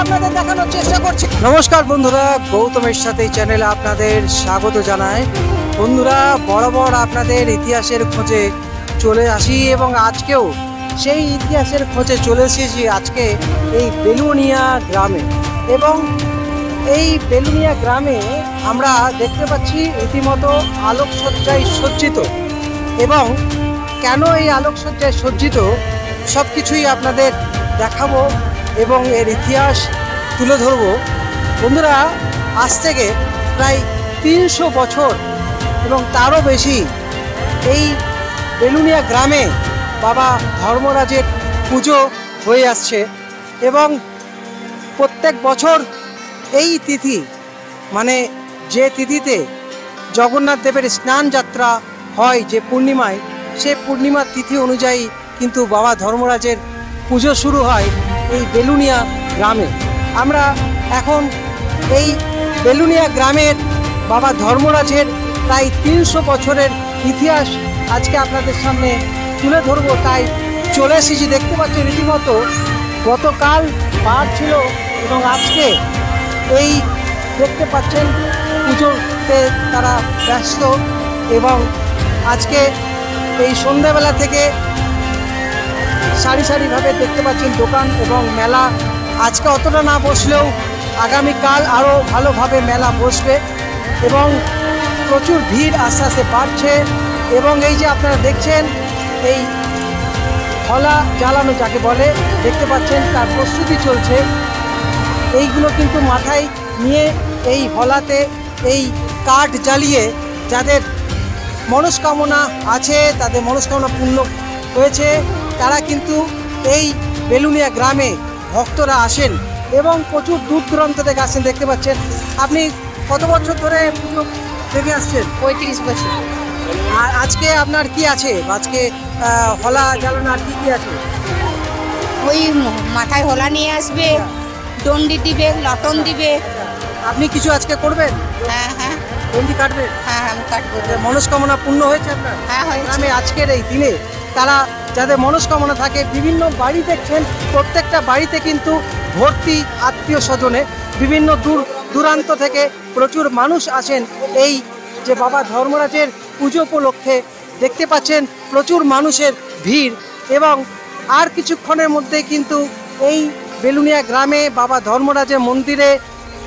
আপনাদের দেখানোর চেষ্টা করছি। নমস্কার বন্ধুরা, গৌতমের সাথে চ্যানেলে আপনাদের স্বাগত জানাই। বন্ধুরা, বরাবর আপনাদের ইতিহাসের খোঁজে চলে আসি এবং আজকেও সেই ইতিহাসের খোঁজে চলে এসেছি আজকে এই বেলুনিয়া গ্রামে। এবং এই বেলুনিয়া গ্রামে আমরা দেখতে পাচ্ছি রীতিমতো আলোকসজ্জায় সজ্জিত। এবং কেন এই আলোকসজ্জায় সজ্জিত সব কিছুই আপনাদের দেখাবো এবং এর ইতিহাস তুলে ধরবো। বন্ধুরা, আজ থেকে প্রায় 300 বছর এবং তারও বেশি এই বেলুনিয়া গ্রামে বাবা ধর্মরাজের পুজো হয়ে আসছে এবং প্রত্যেক বছর এই তিথি মানে যে তিথিতে জগন্নাথ দেবের স্নান যাত্রা হয় যে পূর্ণিমায়, সে পূর্ণিমার তিথি অনুযায়ী কিন্তু বাবা ধর্মরাজের পুজো শুরু হয় এই বেলুনিয়া গ্রামে। আমরা এখন এই বেলুনিয়া গ্রামের বাবা ধর্মরাজের প্রায় 300 বছরের ইতিহাস আজকে আপনাদের সামনে তুলে ধরবো, তাই চলে এসেছি। দেখতে পাচ্ছি রীতিমতো গতকাল পাঠ ছিল এবং আজকে এই দেখতে পাচ্ছেন পুজোতে তারা ব্যস্ত। এবং আজকে এই সন্ধ্যাবেলা থেকে সারি সারিভাবে দেখতে পাচ্ছেন দোকান এবং মেলা আজকে অতটা না বসলেও আগামীকাল আরও ভালোভাবে মেলা বসবে এবং প্রচুর ভিড় আস্তে আস্তে বাড়ছে। এবং এই যে আপনারা দেখছেন এই হলা জ্বালানো যাকে বলে দেখতে পাচ্ছেন, তার প্রস্তুতি চলছে। এইগুলো কিন্তু মাথায় নিয়ে এই হলাতে এই কাঠ জ্বালিয়ে যাদের মনস্কামনা আছে, তাদের মনস্কামনা পূর্ণ হয়েছে, তারা কিন্তু এই বেলুনিয়া গ্রামে ভক্তরা আসেন এবং প্রচুর দূর দূরান্ত থেকে আসেন। দেখতে পাচ্ছেন। আপনি কত বছর ধরে পুজো দেখে আসছেন? 35 বছর। আর আজকে আপনার কি আছে? আজকে হলা জ্বালানো আর কি আছে? ওই মাথায় হোলা নিয়ে আসবে, দণ্ডি দিবে, লটন দিবে। আপনি কিছু আজকে করবেন? হ্যাঁ হ্যাঁ দণ্ডি কাটবেন? হ্যাঁ, আমি কাটবো। মনস্কামনা পূর্ণ হয়েছে আপনার? হ্যাঁ হয়েছে। গ্রামে আজকের এই দিনে তারা যাদের মনস্কামনা থাকে বিভিন্ন বাড়ি দেখছেন, প্রত্যেকটা বাড়িতে কিন্তু ভর্তি আত্মীয় স্বজনে, বিভিন্ন দূর দূরান্ত থেকে প্রচুর মানুষ আসেন এই যে বাবা ধর্মরাজের পুজো উপলক্ষে। দেখতে পাচ্ছেন প্রচুর মানুষের ভিড় এবং আর কিছুক্ষণের মধ্যে কিন্তু এই বেলুনিয়া গ্রামে বাবা ধর্মরাজের মন্দিরে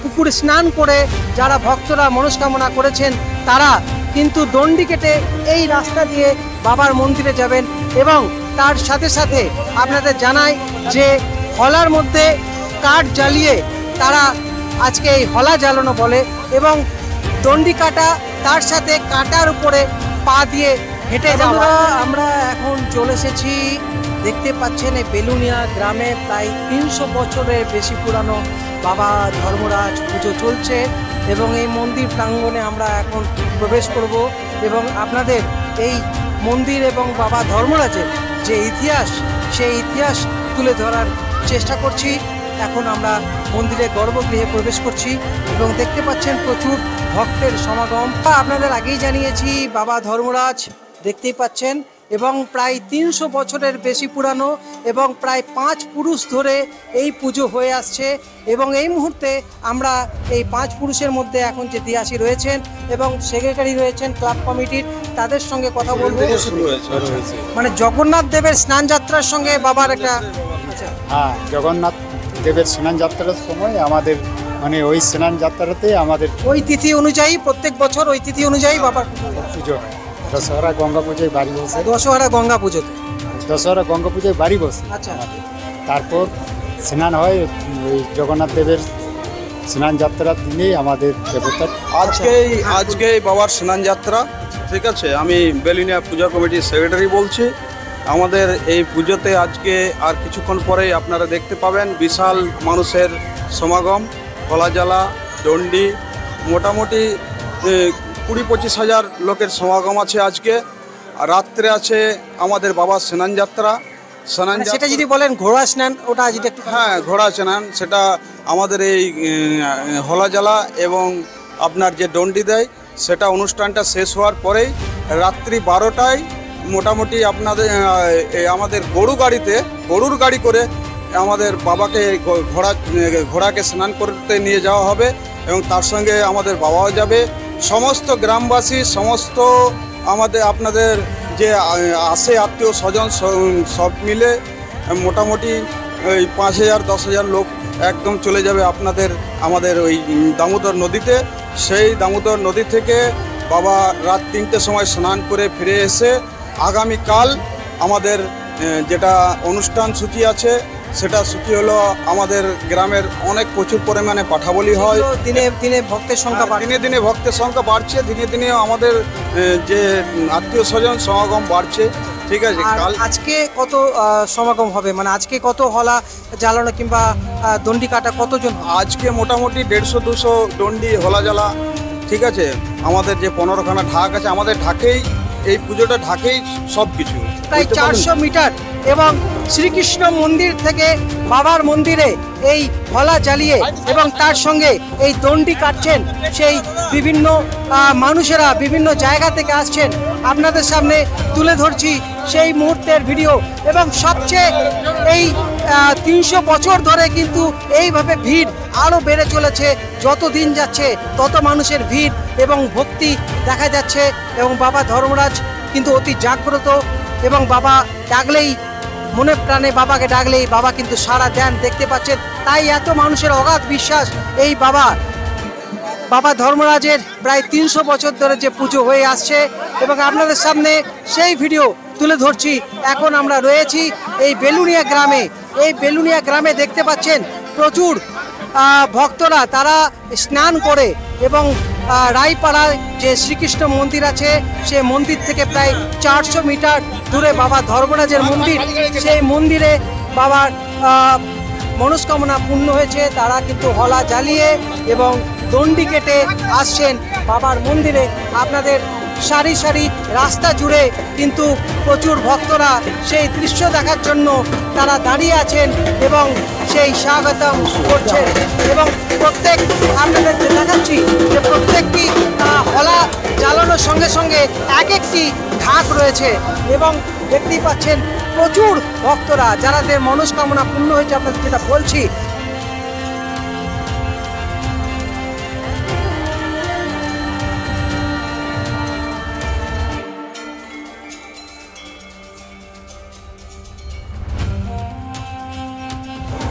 পুকুরে স্নান করে যারা ভক্তরা মনস্কামনা করেছেন তারা কিন্তু দণ্ডি কেটে এই রাস্তা দিয়ে বাবার মন্দিরে যাবেন। এবং তার সাথে সাথে আপনাদের জানাই যে হলার মধ্যে কাঠ জ্বালিয়ে তারা আজকে এই হলা জ্বালানো বলে এবং দণ্ডি কাটা, তার সাথে কাটার উপরে পা দিয়ে হেঁটে যাওয়া। আমরা এখন চলে এসেছি, দেখতে পাচ্ছেন এই বেলুনিয়া গ্রামে প্রায় 300 বছরের বেশি পুরানো বাবা ধর্মরাজ পুজো চলছে এবং এই মন্দির প্রাঙ্গণে আমরা এখন প্রবেশ করব এবং আপনাদের এই মন্দির এবং বাবা ধর্মরাজের যে ইতিহাস, সেই ইতিহাস তুলে ধরার চেষ্টা করছি। এখন আমরা মন্দিরের গর্ভগৃহে প্রবেশ করছি এবং দেখতে পাচ্ছেন প্রচুর ভক্তের সমাগম। আপনাদের আগেই জানিয়েছি বাবা ধর্মরাজ দেখতেই পাচ্ছেন এবং প্রায় 300 বছরের বেশি পুরানো এবং প্রায় 5 পুরুষ ধরে এই পুজো হয়ে আসছে। এবং এই মুহূর্তে আমরা এই 5 পুরুষের মধ্যে এখন যে দিয়াসী রয়েছেন এবং সেক্রেটারি রয়েছেন ক্লাব কমিটির, তাদের সঙ্গে কথা বলবো। মানে জগন্নাথ দেবের স্নান যাত্রার সঙ্গে বাবার একটা হ্যাঁ, জগন্নাথ দেবের স্নান যাত্রার সময় আমাদের মানে ওই স্নান যাত্রাতে আমাদের ওই তিথি অনুযায়ী প্রত্যেক বছর ওই তিথি অনুযায়ী বাবার পুজো হয়। দশহরা গঙ্গা পুজোয় বাড়ি বসে, দশহরা গঙ্গা পুজোতে, দশহরা গঙ্গা পুজোয় বাড়ি বসে। আচ্ছা, তারপর স্নান হয় ওই জগন্নাথ দেবের স্নান যাত্রার দিনেই আমাদের দেবতার আজকেই বাবার স্নান যাত্রা। ঠিক আছে, আমি বেলুনিয়া পূজা কমিটির সেক্রেটারি বলছি। আমাদের এই পুজোতে আজকে আর কিছুক্ষণ পরেই আপনারা দেখতে পাবেন বিশাল মানুষের সমাগম, কলা জ্বালা, দণ্ডি, মোটামুটি 20-25 হাজার লোকের সমাগম আছে আজকে। আর রাত্রে আছে আমাদের বাবার স্নান যাত্রা। সেটা যদি বলেন ঘোড়া স্নান, ওটা যদি একটু। হ্যাঁ, ঘোড়া স্নান, সেটা আমাদের এই হলা জ্বালা এবং আপনার যে দণ্ডি দেয় সেটা অনুষ্ঠানটা শেষ হওয়ার পরেই রাত্রি 12টায় মোটামুটি আপনাদের আমাদের গরুর গাড়ি করে আমাদের বাবাকে ঘোড়াকে স্নান করতে নিয়ে যাওয়া হবে এবং তার সঙ্গে আমাদের বাবাও যাবে। সমস্ত গ্রামবাসী, সমস্ত আপনাদের যে আসে আত্মীয় স্বজন সব মিলে মোটামুটি ওই 5,000-10,000 লোক একদম চলে যাবে আমাদের ওই দামোদর নদীতে। সেই দামোদর নদী থেকে বাবা রাত 3টের সময় স্নান করে ফিরে এসে আগামীকাল আমাদের যেটা অনুষ্ঠান সূচি আছে, সেটা সূচি হলো আমাদের গ্রামের প্রচুর পরিমাণে পাঠাবলি হয়। দিনে দিনে ভক্তের সংখ্যা দিনে দিনে ভক্তের সংখ্যা বাড়ছে, দিনে দিনে আমাদের যে আত্মীয় স্বজন সমাগম বাড়ছে। ঠিক আছে, কাল আজকে কত সমাগম হবে, মানে আজকে কত হলা জ্বালানো কিংবা দণ্ডি কাটা কতজন? আজকে মোটামুটি 150-200 দণ্ডি হলা জ্বালা। ঠিক আছে, আমাদের যে 15খানা ঢাক আছে, আমাদের ঢাকেই এই পুজোটা ঢাকেই সব কিছু। প্রায় 400 মিটার এবং শ্রীকৃষ্ণ মন্দির থেকে বাবার মন্দিরে এই হলা জ্বালিয়ে এবং তার সঙ্গে এই দণ্ডি কাটছেন সেই বিভিন্ন মানুষেরা বিভিন্ন জায়গা থেকে আসছেন। আপনাদের সামনে তুলে ধরছি সেই মুহূর্তের ভিডিও। এবং সবচেয়ে এই 300 বছর ধরে কিন্তু এইভাবে ভিড় আরও বেড়ে চলেছে। যত দিন যাচ্ছে তত মানুষের ভিড় এবং ভক্তি দেখা যাচ্ছে। এবং বাবা ধর্মরাজ কিন্তু অতি জাগ্রত এবং বাবা ডাকলেই, মনে প্রাণে বাবাকে ডাকলেই বাবা কিন্তু সাড়া দেন, দেখতে পাচ্ছেন। তাই এত মানুষের অগাধ বিশ্বাস এই বাবা ধর্মরাজের প্রায় 300 বছর ধরে যে পুজো হয়ে আসছে। এবং আপনাদের সামনে সেই ভিডিও তুলে ধরছি। এখন আমরা রয়েছি এই বেলুনিয়া গ্রামে। এই বেলুনিয়া গ্রামে দেখতে পাচ্ছেন প্রচুর ভক্তরা তারা স্নান করে এবং রায়পাড়ায় যে শ্রীকৃষ্ণ মন্দির আছে সেই মন্দির থেকে প্রায় 400 মিটার দূরে বাবা ধর্মরাজের মন্দির, সেই মন্দিরে বাবার মনস্কামনা পূর্ণ হয়েছে। তারা কিন্তু হলা জ্বালিয়ে এবং দণ্ডি কেটে আসছেন বাবার মন্দিরে। আপনাদের সারি সারি রাস্তা জুড়ে কিন্তু প্রচুর ভক্তরা সেই দৃশ্য দেখার জন্য তারা দাঁড়িয়ে আছেন এবং সেই স্বাগতম করছেন। এবং প্রত্যেক আপনাদের দেখাচ্ছি যে প্রত্যেকটি হলা জ্বালানোর সঙ্গে সঙ্গে এক একটি ঢাক রয়েছে এবং দেখতেই পাচ্ছেন প্রচুর ভক্তরা যাদের মনস্কামনা পূর্ণ হয়েছে। আপনাদের যেটা বলছি,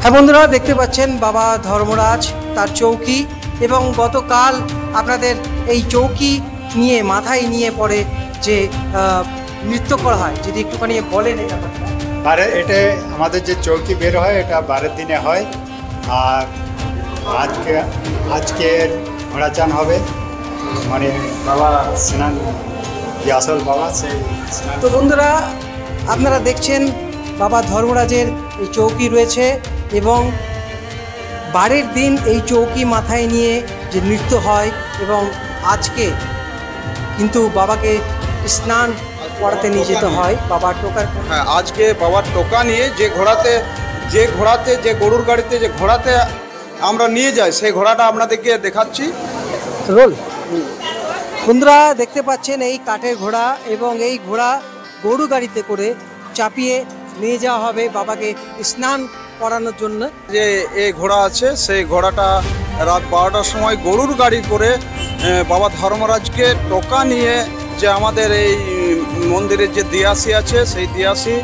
হ্যাঁ বন্ধুরা, দেখতে পাচ্ছেন বাবা ধর্মরাজ তার চৌকি। এবং গতকাল আপনাদের এই চৌকি নিয়ে মাথায় নিয়ে পরে যে নৃত্য করা হয়, যদি একটুখানি বলেন এটা। এটা আমাদের যে চৌকি বের হয় এটা 12 দিনে হয়। আর আজকে ঘোড়া চান হবে, মানে বাবা স্নান, যে আসল বাবা সেই স্নান। তো বন্ধুরা আপনারা দেখছেন বাবা ধর্মরাজের এই চৌকি রয়েছে এবং 12 দিন এই চৌকি মাথায় নিয়ে যে নৃত্য হয়। এবং আজকে কিন্তু বাবাকে স্নান করাতে নিয়ে যেতে হয় বাবার টোকার। হ্যাঁ, আজকে বাবার টোকা নিয়ে যে ঘোড়াতে যে গরুর গাড়িতে যে ঘোড়াতে আমরা নিয়ে যাই, সেই ঘোড়াটা আপনাদেরকে দেখাচ্ছি। রোল। বন্ধুরা দেখতে পাচ্ছেন এই কাঠের ঘোড়া এবং এই ঘোড়া গরু গাড়িতে করে চাপিয়ে নিয়ে যাওয়া হবে বাবাকে স্নান করানোর জন্য। যে এই ঘোড়া আছে সেই ঘোড়াটা রাত 12টার সময় গরুর গাড়ি করে বাবা ধর্মরাজকে টোকা নিয়ে যে আমাদের এই মন্দিরের যে দিয়াসি আছে, সেই দিয়াসি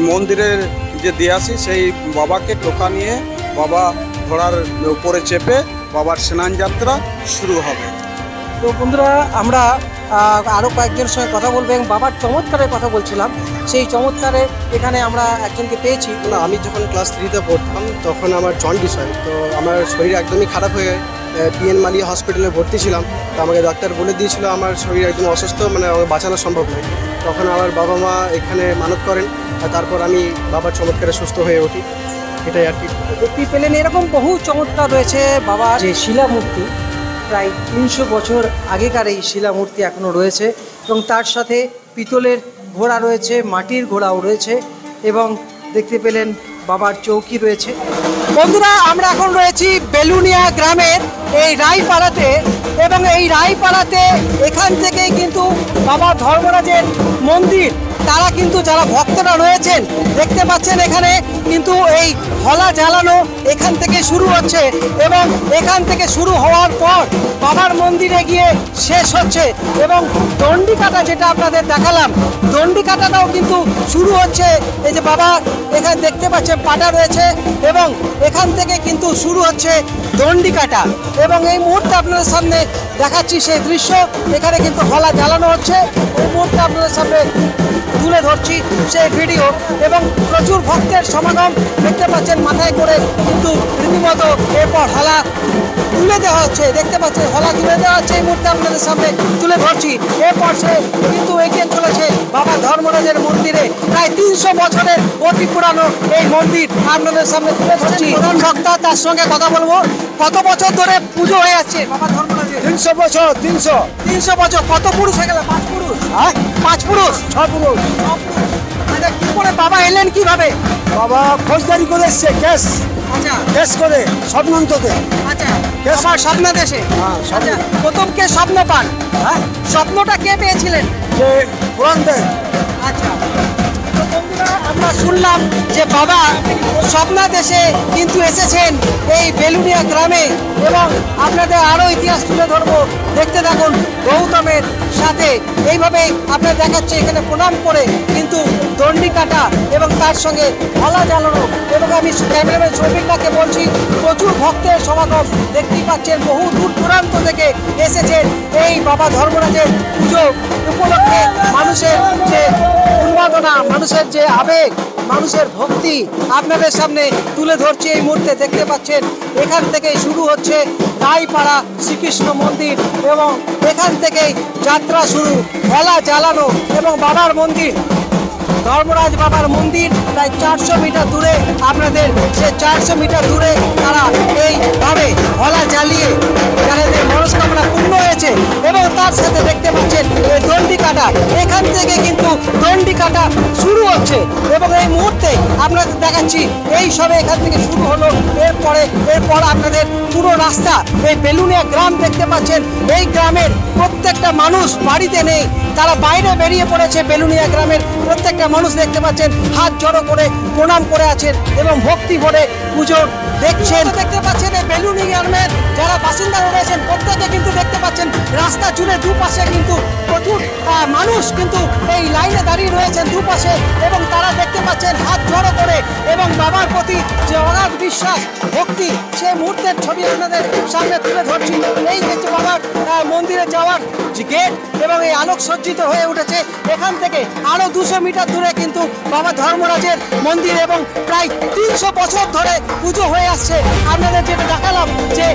মন্দিরের যে দিয়াসি সেই বাবাকে টোকা নিয়ে বাবা ঘোড়ার উপরে চেপে বাবার স্নান যাত্রা শুরু হবে। তো বন্ধুরা আমরা আরও কয়েকজনের সঙ্গে কথা বলবো এবং বাবার চমৎকারের কথা বলছিলাম। সেই চমৎকারে এখানে আমরা একজনকে পেয়েছি। না, আমি যখন ক্লাস 3-তে পড়তাম তখন আমার জন্ডিস হয়। তো আমার শরীর একদমই খারাপ হয়ে পিএন মালিয়া হসপিটালে ভর্তি ছিলাম। তো আমাকে ডাক্তার বলে দিয়েছিল আমার শরীর একদম অসুস্থ, মানে আমাকে বাঁচানো সম্ভব নয়। তখন আমার বাবা মা এখানে মানত করেন আর তারপর আমি বাবার চমৎকারে সুস্থ হয়ে উঠি। এটাই আর কি। দেখতে পেলেন এরকম বহু চমৎকার রয়েছে। বাবা যে শিলা মূর্তি, প্রায় 300 বছর আগেকার এই শিলা মূর্তি এখনও রয়েছে এবং তার সাথে পিতলের ঘোড়া রয়েছে, মাটির ঘোড়াও রয়েছে এবং দেখতে পেলেন বাবার চৌকি রয়েছে। বন্ধুরা আমরা এখন রয়েছি বেলুনিয়া গ্রামের এই রায়পাড়াতে এবং এই রায়পাড়াতে এখান থেকেই কিন্তু বাবা ধর্মরাজের মন্দির তারা কিন্তু যারা ভক্তরা রয়েছেন দেখতে পাচ্ছেন এখানে কিন্তু এই হলা জ্বালানো এখান থেকে শুরু হচ্ছে এবং এখান থেকে শুরু হওয়ার পর বাবার মন্দিরে গিয়ে শেষ হচ্ছে এবং দণ্ডি কাটা যেটা আপনাদের দেখালাম দণ্ডি কাটাটাও কিন্তু শুরু হচ্ছে। এই যে বাবা এখানে দেখতে পাচ্ছেন পাটা রয়েছে এবং এখান থেকে কিন্তু শুরু হচ্ছে দণ্ডি কাটা এবং এই মুহূর্তে আপনাদের সামনে দেখাচ্ছি সেই দৃশ্য। এখানে কিন্তু হলা জ্বালানো হচ্ছে, এই মুহূর্তে আপনাদের সামনে তুলে ধরছি সেই ভিডিও এবং প্রচুর ভক্তের সমাগম দেখতে পাচ্ছেন মাথায় করে কিন্তু রীতিমতো এরপর হলা তুলে দেওয়া হচ্ছে, দেখতে পাচ্ছেন হলা তুলে দেওয়া হচ্ছে এই মুহূর্তে আপনাদের সামনে তুলে ধরছি। এরপর সে কিন্তু এগিয়ে চলেছে বাবা ধর্মরাজের মন্দিরে, প্রায় 300 বছরের অতি পুরানো এই মন্দির আপনাদের সামনে তুলে ধরছি। প্রধান ভক্তা তার সঙ্গে কথা বলবো। কত বছর ধরে পুজো হয়ে যাচ্ছে বাবা ধর্মরাজের? 300 বছর। 300 বছর। কত পুরুষ হয়ে গেল? 5 পুরুষ। 5 পুরুষ। 6 পুরুষ। আচ্ছা, কি করে বাবা এলেন কিভাবে? বাবা খোঁজদারি করে এসছে, আচ্ছা কেস করে স্বপ্নান্ততে। আচ্ছা, আমার স্বপ্ন দেশে। হ্যাঁ, স্বপ্ন। আচ্ছা, প্রথম কে স্বপ্ন পান? স্বপ্নটা কে পেয়েছিলেন? যে পুরাণ দেন। আচ্ছা, তো বন্ধুরা আমরা শুনলাম যে বাবা স্বপ্নাদেশে কিন্তু এসেছেন এই বেলুনিয়া গ্রামে এবং আপনাদের আরও ইতিহাস তুলে ধরবো, দেখতে থাকুন গৌতমের সাথে। এইভাবে আপনার দেখাচ্ছে এখানে প্রণাম করে কিন্তু দণ্ডি কাটা এবং তার সঙ্গে হলা জ্বালানো এবং আমি ক্যামেরাম্যান শফিকদাকে বলছি প্রচুর ভক্তের সমাগম দেখতেই পাচ্ছেন, বহু দূর দূরান্ত থেকে এসেছেন এই বাবা ধর্মরাজের পুজো উপলক্ষে। মানুষের যে উন্মাদনা, মানুষের যে আবেগ, মানুষের ভক্তি আপনাদের সামনে তুলে ধরছে এই মুহূর্তে। দেখতে পাচ্ছেন এখান থেকেই শুরু হচ্ছে রায়পাড়া শ্রীকৃষ্ণ মন্দির এবং এখান থেকেই যাত্রা শুরু, হলা জ্বালানো এবং বাবার মন্দির ধর্মরাজ বাবার মন্দির প্রায় 400 মিটার দূরে। আপনাদের সে 400 মিটার দূরে তারা এইভাবে হলা জ্বালিয়ে যাদের মনস্কামনা পূর্ণ হয়েছে এবং তার সাথে দেখতে পাচ্ছেন এই দণ্ডি কাটা, এখান থেকে কিন্তু দণ্ডি কাটা শুরু হচ্ছে এবং এই মুহূর্তে আপনাদের দেখাচ্ছি এই সবে এখান থেকে শুরু হলো। এরপর আপনাদের পুরো রাস্তা এই বেলুনিয়া গ্রাম দেখতে পাচ্ছেন। এই গ্রামের প্রত্যেকটা মানুষ বাড়িতে নেই, তারা বাইরে বেরিয়ে পড়েছে। বেলুনিয়া গ্রামের প্রত্যেকটা মানুষ দেখতে পাচ্ছেন হাত জড়ো করে প্রণাম করে আছেন এবং ভক্তি ভরে পুজো দেখছেন। দেখতে পাচ্ছেন এই বেলুনিয়া গ্রামের যারা বাসিন্দা রয়েছেন প্রত্যেকে কিন্তু দেখতে পাচ্ছেন রাস্তা জুড়ে দুপাশে কিন্তু প্রচুর মানুষ কিন্তু এই লাইনে দাঁড়িয়ে রয়েছেন দুপাশে এবং তারা দেখতে পাচ্ছেন হাত জড়ো করে এবং বাবার প্রতি যে অগাধ বিশ্বাস ভক্তি সেই মুহূর্তের ছবি আপনাদের সামনে তুলে ধরছি। এই দেখতে বাবার মন্দিরে যাওয়ার যে গেট এবং এই আলোক সজ্জিত হয়ে উঠেছে। এখান থেকে আরো 200 মিটার দূরে কিন্তু বাবা ধর্মরাজের মন্দির এবং প্রায় 300 বছর ধরে পুজো হয়ে আসছে। আপনাদের যেটা দেখালাম যে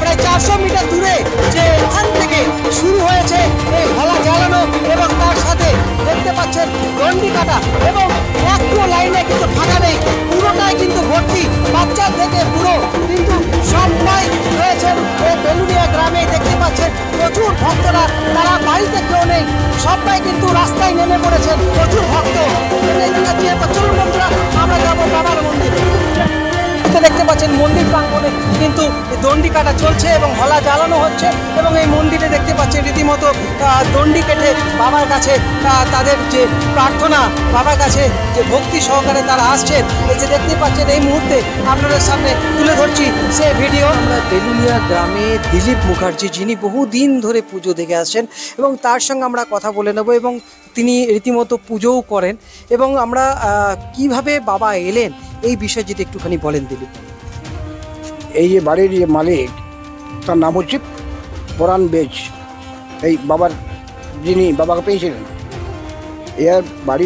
প্রায় 400 মিটার দূরে যে এখান থেকে শুরু হয়েছে এই হলা জ্বালানো এবং তার সাথে দেখতে পাচ্ছেন দণ্ডি কাটা এবং একটু লাইনে কিন্তু ফাঁকা নেই, পুরোটাই কিন্তু ভর্তি, বাচ্চা থেকে পুরো কিন্তু সবাই রয়েছেন এই বেলুনিয়া গ্রামে। দেখতে পাচ্ছেন প্রচুর ভক্তরা, তারা বাড়িতে কেউ নেই, সবাই কিন্তু রাস্তায় নেমে পড়েছেন, প্রচুর ভক্ত। চলুন বন্ধুরা আমরা যাবো বাবার মন্দিরে। দেখতে পাচ্ছেন মন্দির প্রাঙ্গণে কিন্তু দণ্ডি কাটা চলছে এবং হলা জ্বালানো হচ্ছে এবং এই মন্দিরে দেখতে পাচ্ছেন রীতিমতো দণ্ডি কেটে বাবার কাছে তাদের যে প্রার্থনা, বাবার কাছে যে ভক্তি সহকারে তারা আসছেন। এই যে দেখতে পাচ্ছেন এই মুহূর্তে আপনাদের সামনে তুলে ধরছি সে ভিডিও। আমরা বেলুনিয়া গ্রামে দিলীপ মুখার্জি, যিনি বহুদিন ধরে পুজো দেখে আসছেন এবং তার সঙ্গে আমরা কথা বলে নেব এবং তিনি রীতিমতো পুজোও করেন এবং আমরা কিভাবে বাবা এলেন এই বিষয়ে যদি একটুখানি বলেন দিলীপ। এই যে বাড়ির যে মালিক তার নাম হচ্ছে পরাণ বেজ, এই বাবার যিনি বাবাকে পেয়েছিলেন। এর বাড়ি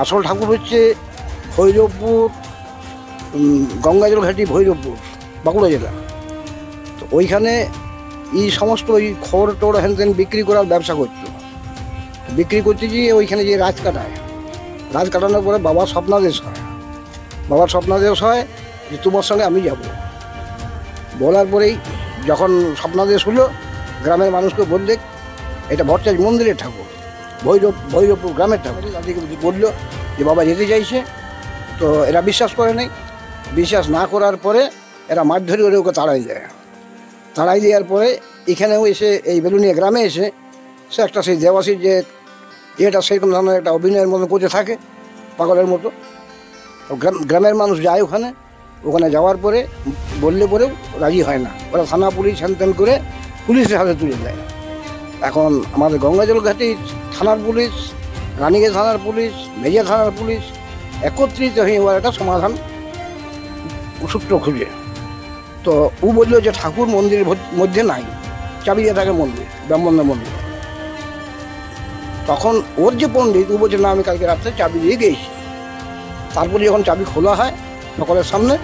আসল ঠাকুর হচ্ছে ভৈরবপুর, গঙ্গাজল ঘাটি ভৈরবপুর, বাঁকুড়া জেলা। তো ওইখানে এই সমস্ত ওই খড় টোড় হ্যান ত্যান বিক্রি করার ব্যবসা করতো। বিক্রি করতে গিয়ে ওইখানে যে রাজ কাটানোর পরে বাবার স্বপ্নাদেশ হয় যে তোমার সঙ্গে আমি যাব। বলার পরেই যখন স্বপ্নাদেশ হলো গ্রামের মানুষকে বললে এটা ভট্টাচার্য মন্দিরের ঠাকুর, ভৈরবপুর গ্রামের ঠাকুর, তাদেরকে বললো যে বাবা যেতে চাইছে। তো এরা বিশ্বাস করে নাই, বিশ্বাস না করার পরে এরা মারধরি করে ওকে তাড়াই দেওয়ার পরে এখানেও এসে এই বেলুনিয়া গ্রামে এসে সে একটা সেই দেবাসীর যে এটা সেরকম ধরনের একটা অভিনয়ের মতো করতে থাকে পাগলের মতো। তো গ্রামের মানুষ যায় ওখানে, ওখানে যাওয়ার পরে বললে পরেও রাজি হয় না, ওরা থানা পুলিশ হ্যান করে পুলিশের হাতে তুলে দেয়। এখন আমাদের গঙ্গাজল ঘাটি থানার পুলিশ, রানীগঞ্জ থানার পুলিশ, মেজিয়া থানার পুলিশ একত্রিত হয়ে ওরা একটা সমাধান সূত্র খুঁজে। তো ও বললো যে ঠাকুর মন্দিরের মধ্যে নাই, চাবি দিয়ে থাকে মন্দির, ব্রাহ্মণের মন্দির। তখন ওর যে পণ্ডিত ও বলছে না আমি কালকে রাত্রে চাবি দিয়ে গিয়েছি। তারপরে যখন চাবি খোলা হয় সকলের সামনে,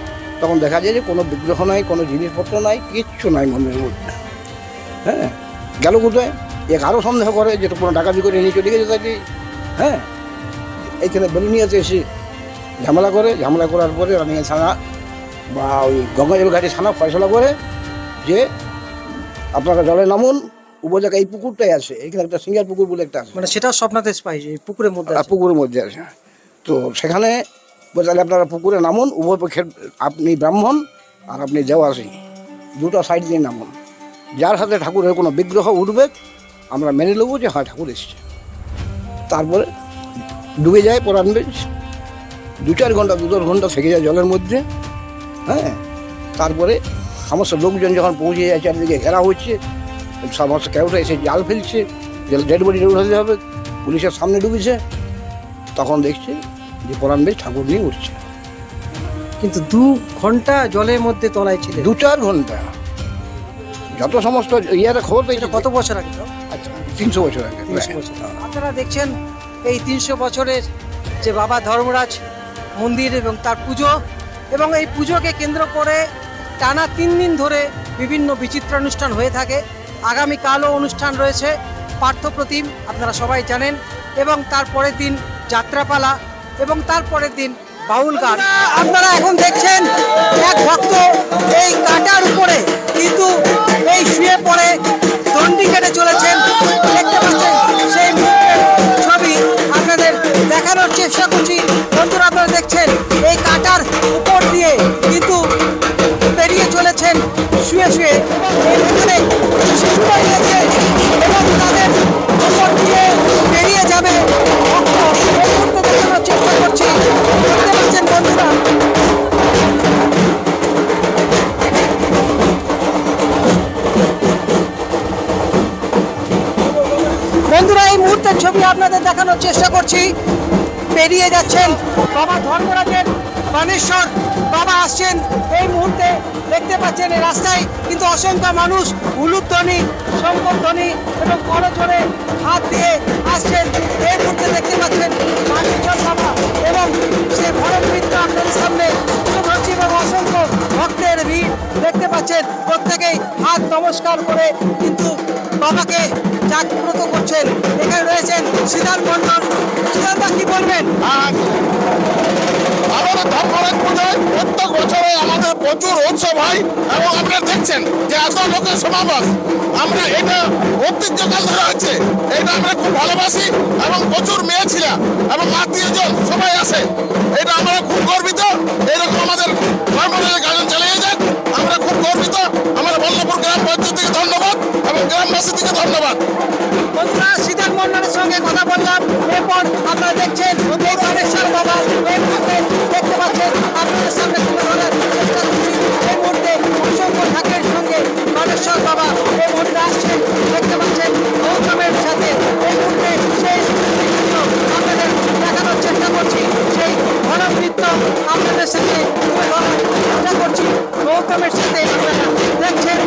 তখন দেখা যায় যে কোনো বিগ্রহ নাই, কোনো জিনিসপত্র নাই, কিচ্ছু নাই মন্দিরের মধ্যে। হ্যাঁ, গেল কোথায়? এক আরও সন্দেহ করে যেটা কোনো ডাকাতি করে নিয়ে চলে গেছে তাকে। হ্যাঁ, এইখানে বেলুনিয়াতে এসে ঝামেলা করে, ঝামেলা করার পরে রানীগঞ্জ থানা বা ওই গঙ্গাজল ঘাটি থানা ফয়সলা করে যে আপনারা জলে নামুন, উপজায়গা এই পুকুরটাই আছে, এখানে একটা সিঙ্গার পুকুর বলে একটা আছে, মানে সেটা স্বপ্নাদেশ পাইছে এই পুকুরের মধ্যে আছে। পুকুরের মধ্যে আছে। তো সেখানে বলে তাহলে আপনারা পুকুরে নামুন, উভয় পক্ষের, আপনি ব্রাহ্মণ আর আপনি দেওয়াসী, দুটো সাইড দিয়ে নামুন। যার হাতে ঠাকুরের কোনো বিগ্রহ উঠবে আমরা মেনে নেবো যে হ্যাঁ ঠাকুর এসছে। তারপরে ডুবে যায় পরাণ বেশ, 2-4 ঘন্টা 2-10 ঘন্টা থেকে যায় জলের মধ্যে। হ্যাঁ, তারপরে সমস্ত লোকজন যখন পৌঁছে যায়, চারিদিকে ঘেরা হচ্ছে, সমস্ত কেউটা এসে জাল ফেলছে, ডেড বডিটা উঠাতে হবে, পুলিশের সামনে ডুবেছে। তখন দেখছে যে পরাণ বেশ ঠাকুর নিয়ে উঠছে। কিন্তু 2 ঘন্টা জলের মধ্যে তলায় ছিল। 2-4 ঘন্টা যত সমস্ত ইয়ারে খবর পেয়েছে। কত বছর আগে? আচ্ছা, 300 বছর আগে। 300 বছর। আপনারা দেখছেন এই 300 বছরের যে বাবা ধর্মরাজ মন্দির এবং তার পুজো, এবং এই পুজোকে কেন্দ্র করে টানা 3 দিন ধরে বিভিন্ন বিচিত্রানুষ্ঠান হয়ে থাকে। আগামীকালও অনুষ্ঠান রয়েছে পার্থপ্রতিম, আপনারা সবাই জানেন, এবং তারপরের দিন যাত্রাপালা, এবং তারপরের দিন বাউল গান। আপনারা এখন দেখছেন এক ভক্ত এই কাটার উপরে কিন্তু এই শুয়ে পড়ে দণ্ডি কেটে চলেছেন। দেখতে পাচ্ছেন সেই মুহূর্তের ছবি আপনাদের দেখানোর চেষ্টা করছি। বন্ধুরা, আপনারা দেখছেন এই কাটার উপর দিয়ে কিন্তু পেরিয়ে চলেছেন শুয়ে শুয়ে। এখানে শিশুরা রয়েছে এবং তাদের উপর দিয়ে পেরিয়ে যাবে ভক্ত। এই মুহূর্তে দেখানোর চেষ্টা করছি। দেখতে পাচ্ছেন বন্ধুরা, এই মুহূর্তের ছবি আপনাদের দেখানোর চেষ্টা করছি। পেরিয়ে যাচ্ছেন বাবা ধর্মরাজের বানেশ্বর বাবা আসছেন এই মুহূর্তে। দেখতে পাচ্ছেন এই রাস্তায় কিন্তু অসংখ্য মানুষ উলুধ্বনি, শঙ্খধ্বনি এবং করজোড়ে হাত দিয়ে আসছেন। এই মুহূর্তে দেখতে পাচ্ছেন বানেশ্বর বাবা এবং সে ভরত মিত্র আপনাদের সামনে তুলে ধরছি, এবং অসংখ্য ভক্তের ভিড় দেখতে পাচ্ছেন। প্রত্যেকেই হাত নমস্কার করে কিন্তু বাবাকে জাগ্রত করছেন। এখানে রয়েছেন সিদ্ধার্থ মন্ডল। সিদ্ধার্থ, কি বলবেন? আমাদের ধর্মরাজ পূজায় প্রত্যেক বছরে আমাদের প্রচুর উৎসব হয়, এবং আপনারা দেখছেন যে এত লোকের সমাবেশ। আমরা এটা ঐতিহ্যকাল ধরে হচ্ছে, এটা আমরা খুব ভালোবাসি, এবং প্রচুর মেয়ে ছিল এবং আত্মীয়জন সবাই আসে। এটা আমরা খুব গর্বিত। এরকম আমাদের ধর্মরাজের গাজন চালিয়ে যাক, আমরা খুব গর্বিত। আমরা বল্লভপুর গ্রাম পঞ্চায়েত থেকে ধন্যবাদ এবং গ্রামবাসী থেকে ধন্যবাদ। বন্ধুরা, সিদ্ধার্থ মন্ডলের সঙ্গে কথা বললাম। এরপর আপনারা দেখছেন এই বানেশ্বর বাবা এই মুহূর্তে দেখতে পাচ্ছেন আপনাদের সামনে তুলে ধরার চেষ্টা করছি। এই মুহূর্তে অসংখ্য ঠাকুরের সঙ্গে বানেশ্বর বাবা এই মুহূর্তে আসছেন। দেখতে পাচ্ছেন গৌতমের সাথে এই মুহূর্তে সেই নৃত্য আপনাদের দেখানোর চেষ্টা করছি। সেই ঘরক নৃত্য আপনাদের সাথে তুলে ধরার চেষ্টা করছি। গৌতমের সাথে আপনারা দেখছেন।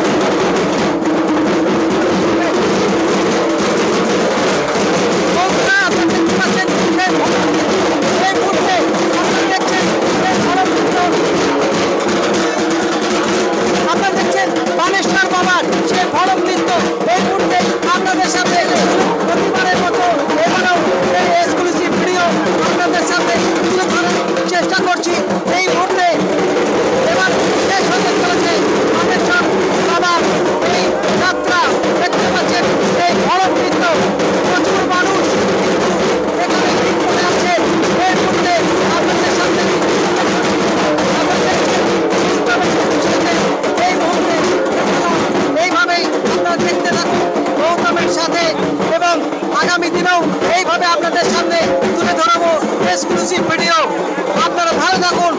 আপনারা দেখছেন বানেশ্বর বাবার সে ভরত নৃত্য এই মুহূর্তে আপনাদের সামনে প্রতিবারের মতো এবারেও এই এক্সক্লুসিভ ভিডিও আপনাদের সামনে তুলে ধরার চেষ্টা করছি। এই মুহূর্তে এবার শেষ হতে চলেছে বানেশ্বর বাবার এই যাত্রা। দেখতে পাচ্ছেন এই ভরত নৃত্য, প্রচুর মানুষ এখানে ভিড় করে আছে। এই মুহূর্তে আপনাদের সামনে এই মুহূর্তে এইভাবেই আপনারা দেখতে থাকুন গৌতমের সাথে, এবং আগামী দিনেও এইভাবে আপনারা এক্সক্লুসিভ ভিডিও। আপনারা ভালো থাকুন,